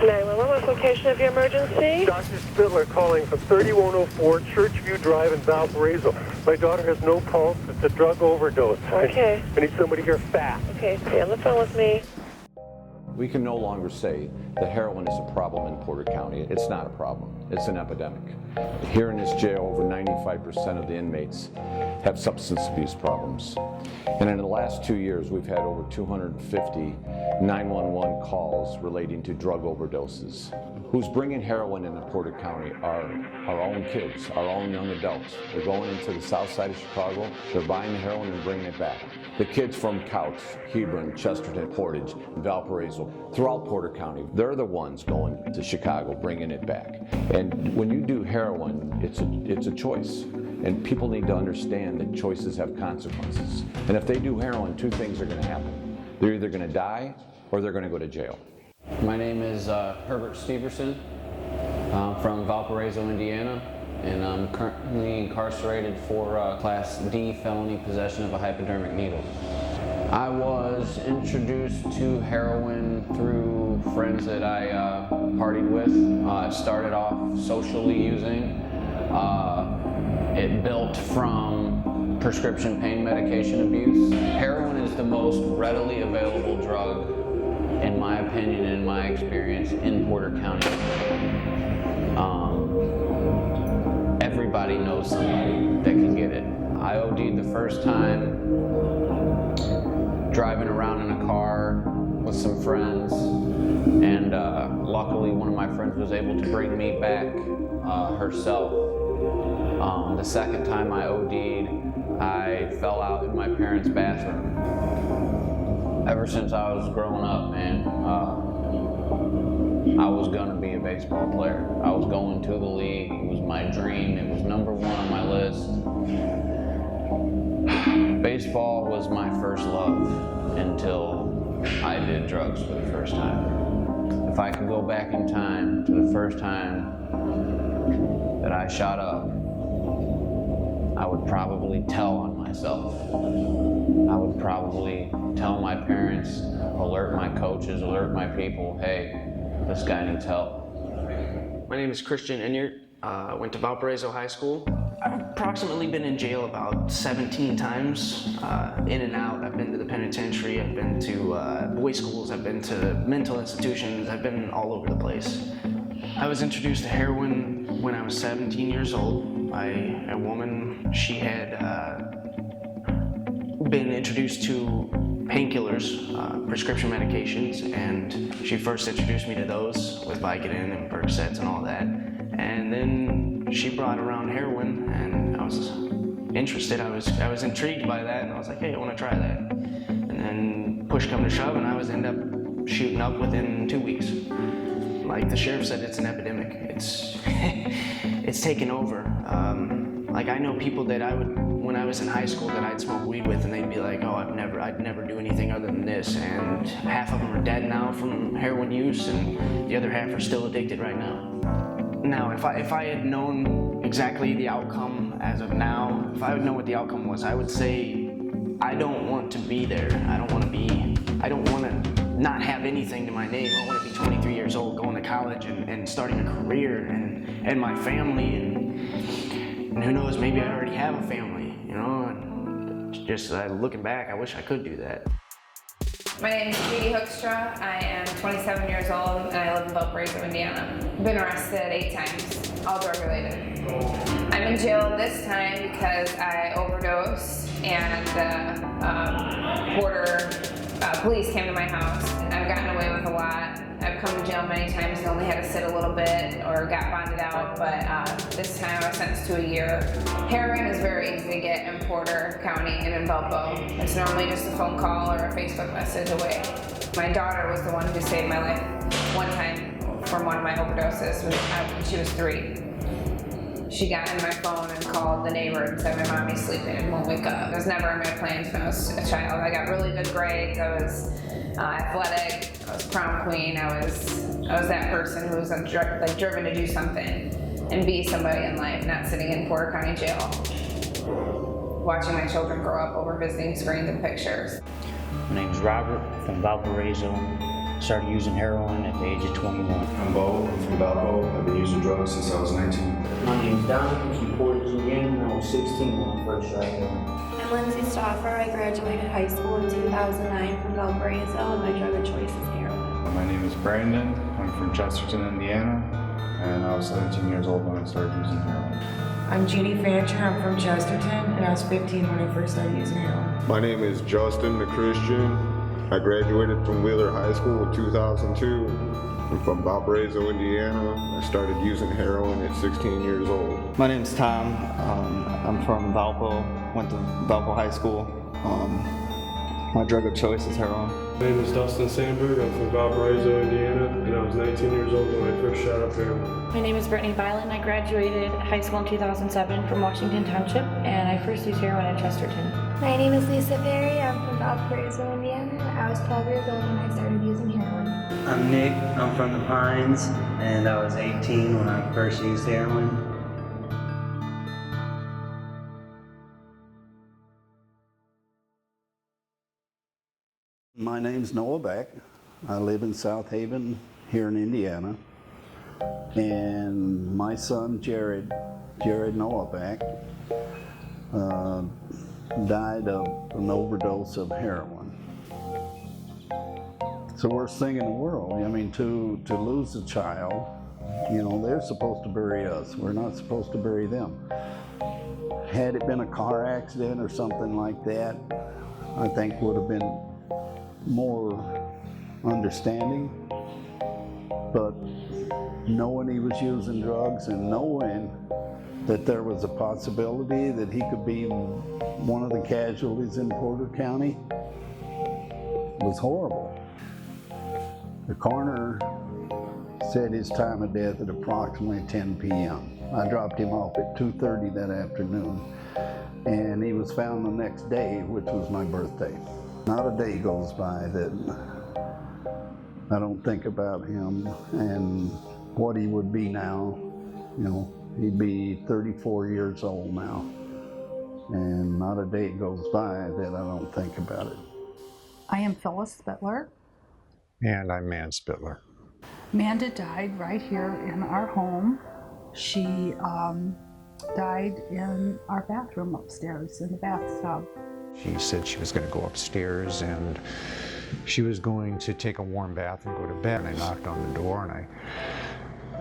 911, what's the location of your emergency? Dr. Spittler calling from 3104 Churchview Drive in Valparaiso. My daughter has no pulse. It's a drug overdose. Okay. I need somebody here fast. Okay, stay on the phone with me. We can no longer say that heroin is a problem in Porter County. It's not a problem. It's an epidemic. Here in this jail, over 95% of the inmates have substance abuse problems. And in the last 2 years, we've had over 250 911 calls relating to drug overdoses. Who's bringing heroin into Porter County are our own kids, our own young adults. They're going into the south side of Chicago, they're buying the heroin and bringing it back. The kids from Couch, Hebron, Chesterton, Portage, Valparaiso, throughout Porter County, they're the ones going to Chicago, bringing it back. And when you do heroin, it's a choice. And people need to understand that choices have consequences. And if they do heroin, two things are going to happen. They're either going to die or they're going to go to jail. My name is Herbert Steverson. I'm from Valparaiso, Indiana, and I'm currently incarcerated for Class D felony possession of a hypodermic needle. I was introduced to heroin through friends that I partied with. It started off socially using. It built from prescription pain medication abuse. Heroin is the most readily available drug, in my opinion and in my experience, in Porter County. Everybody knows somebody that can get it. I OD'd the first time driving around in a car with some friends, and luckily one of my friends was able to bring me back herself. The second time I OD'd, I fell out in my parents' bathroom. Ever since I was growing up, man, I was gonna be a baseball player. I was going to the league. It was my dream. It was number one on my list. Baseball was my first love until I did drugs for the first time. If I could go back in time to the first time that I shot up, I would probably tell on myself. I would probably tell my parents, alert my coaches, alert my people, hey, this guy needs help. My name is Christian Enyart. I went to Valparaiso High School. I've approximately been in jail about 17 times, in and out. I've been to the penitentiary, I've been to boys' schools, I've been to mental institutions, I've been all over the place. I was introduced to heroin when I was 17 years old by a woman. She had been introduced to painkillers, prescription medications, and she first introduced me to those with Vicodin and Percocets and all that. And then she brought around heroin, and I was interested. I was intrigued by that, and I was like, hey, I want to try that. And then push come to shove, and I was end up shooting up within 2 weeks. Like the sheriff said, it's an epidemic. It's taken over. Like I know people that when I was in high school, that I'd smoke weed with, and they'd be like, oh, I'd never do anything other than this. And half of them are dead now from heroin use, and the other half are still addicted right now. Now, if I had known exactly the outcome as of now, if I would know what the outcome was, I would say, I don't want to be there. I don't want to not have anything to my name. I want to be 23 years old, going to college and starting a career and my family, and who knows, maybe I already have a family, you know? And just looking back, I wish I could do that. My name is Katie Hoekstra. I am 27 years old and I live in Valparaiso, Indiana. I've been arrested 8 times, all drug related. I'm in jail this time because I overdosed and border police came to my house. I've gotten away with a lot. I've come to jail many times and only had to sit a little bit or got bonded out, but this time I was sentenced to a year. Heroin is very easy to get in Porter County and in Valpo. It's normally just a phone call or a Facebook message away. My daughter was the one who saved my life one time from one of my overdoses when she was 3. She got in my phone and called the neighbor and said, my mommy's sleeping and won't wake up. It was never in my plans when I was a child. I got really good grades, I was athletic, I was prom queen, I was that person who was driven to do something and be somebody in life, not sitting in Porter County jail, watching my children grow up over visiting screens and pictures. My name is Robert from Valparaiso. started using heroin at the age of 21. I'm Bo. I'm from Valpo. I've been using drugs since I was 19. My name's Don. I'm from Portage, Indiana. I was 16 when I first started heroin. I'm Lindsay Stauffer. I graduated high school in 2009 from Valparaiso, and my drug of choice is heroin. My name is Brandon. I'm from Chesterton, Indiana, and I was 17 years old when I started using heroin. I'm Judy Fancher. I'm from Chesterton, and I was 15 when I first started using heroin. My name is Justin McChristian. I graduated from Wheeler High School in 2002. I'm from Valparaiso, Indiana. I started using heroin at 16 years old. My name's Tom. I'm from Valpo. Went to Valpo High School. My drug of choice is heroin. My name is Dustin Sandberg. I'm from Valparaiso, Indiana, and I was 19 years old when I first shot up heroin. My name is Brittany Byland. I graduated high school in 2007 from Washington Township, and I first used heroin at Chesterton. My name is Lisa Ferry. I'm from Valparaiso, Indiana. I was 12 years old when I started using heroin. I'm Nick. I'm from the Pines, and I was 18 when I first used heroin. My name's Noah Beck. I live in South Haven here in Indiana. And my son Jared Noah Beck, died of an overdose of heroin. It's the worst thing in the world. I mean, to lose a child, you know, they're supposed to bury us. We're not supposed to bury them. Had it been a car accident or something like that, I think would have been more understanding. But knowing he was using drugs and knowing that there was a possibility that he could be one of the casualties in Porter County was horrible. The coroner said his time of death at approximately 10 p.m. I dropped him off at 2:30 that afternoon, and he was found the next day, which was my birthday. Not a day goes by that I don't think about him and what he would be now. You know, he'd be 34 years old now, and not a day goes by that I don't think about it. I am Phyllis Spittler. And I'm Man Spittler. Amanda died right here in our home. She died in our bathroom upstairs in the bathtub. She said she was going to go upstairs and she was going to take a warm bath and go to bed. And I knocked on the door and I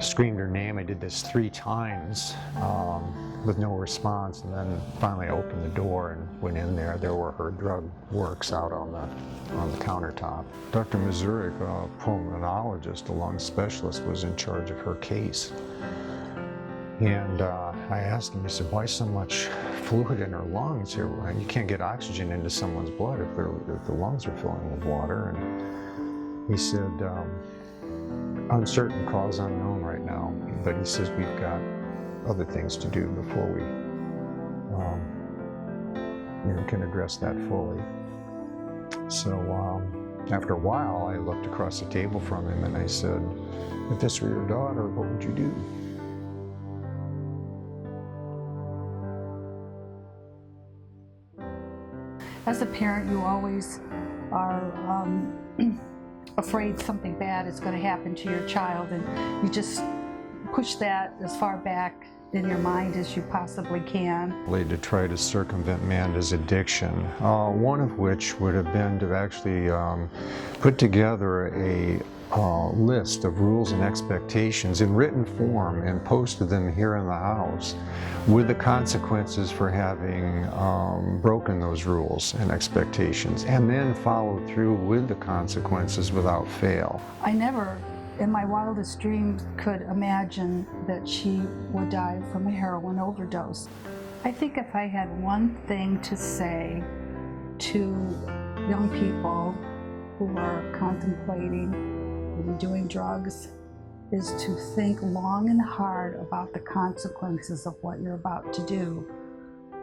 screamed her name. I did this 3 times with no response, and then finally I opened the door and went in there. There were her drug works out on the countertop. Dr. Mazurik, a pulmonologist, a lung specialist, was in charge of her case. And I asked him, I said, why so much fluid in her lungs here? You can't get oxygen into someone's blood if the lungs are filling with water. And he said, uncertain cause unknown right now, but he says we've got other things to do before we can address that fully. So after a while, I looked across the table from him and I said, if this were your daughter, what would you do? As a parent, you always are afraid something bad is going to happen to your child, and you just push that as far back in your mind as you possibly can. To try to circumvent Amanda's addiction, one of which would have been to actually put together a list of rules and expectations in written form and posted them here in the house with the consequences for having broken those rules and expectations, and then followed through with the consequences without fail. I never, in my wildest dreams, could imagine that she would die from a heroin overdose. I think if I had one thing to say to young people who are contemplating doing drugs, is to think long and hard about the consequences of what you're about to do.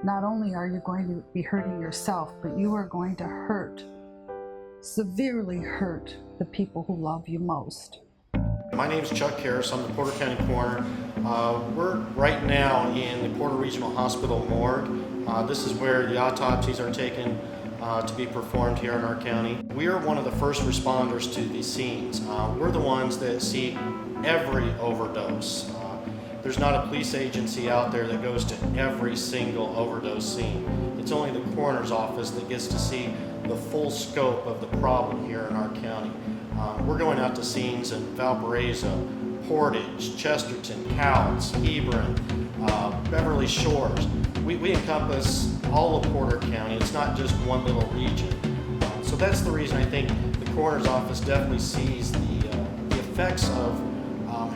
Not only are you going to be hurting yourself, but you are going to hurt, severely hurt, the people who love you most. My name is Chuck Harris. I'm the Porter County Coroner. We're right now in the Porter Regional Hospital morgue. This is where the autopsies are taken to be performed here in our county. We are one of the first responders to these scenes. We're the ones that see every overdose. There's not a police agency out there that goes to every single overdose scene. It's only the coroner's office that gets to see the full scope of the problem here in our county. We're going out to scenes in Valparaiso, Portage, Chesterton, Cowles, Hebron, Beverly Shores. We encompass all of Porter County. It's not just one little region. So that's the reason I think the coroner's office definitely sees the effects of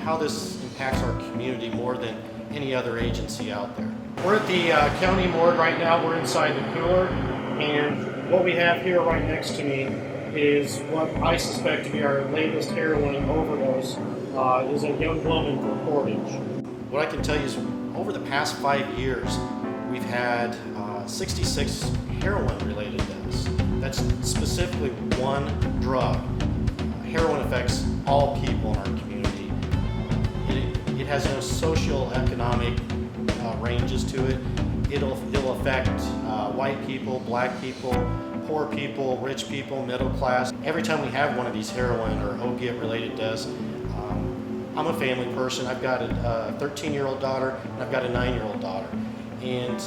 how this impacts our community more than any other agency out there. We're at the county morgue right now. We're inside the cooler, and what we have here right next to me is what I suspect to be our latest heroin overdose. Is a young woman from Portage. What I can tell you is over the past 5 years, we've had 66 heroin-related deaths. That's specifically one drug. Heroin affects all people in our community. It has no socioeconomic ranges to it. It'll affect white people, black people, poor people, rich people, middle class. Every time we have one of these heroin or opiate-related deaths, I'm a family person. I've got a 13-year-old daughter and I've got a 9-year-old daughter. And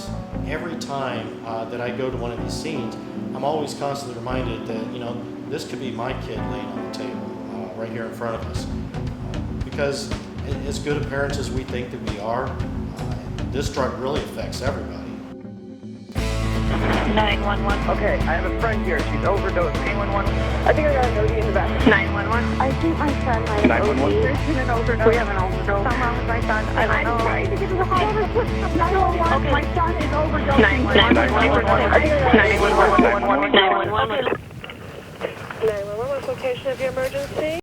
every time that I go to one of these scenes, I'm always constantly reminded that, you know, this could be my kid laying on the table right here in front of us. Because as good of parents as we think that we are, this drug really affects everybody. 911. Okay, I have a friend here. She's overdosed. 911. I think I got an OD in the back. 911. I think my son might have OD. There's been an overdose. We have an overdose. Something wrong with my son. I don't know. I'm trying to get to the hospital. 911. Okay. My son is overdosing. 911. 911. 911. What's the location of your emergency?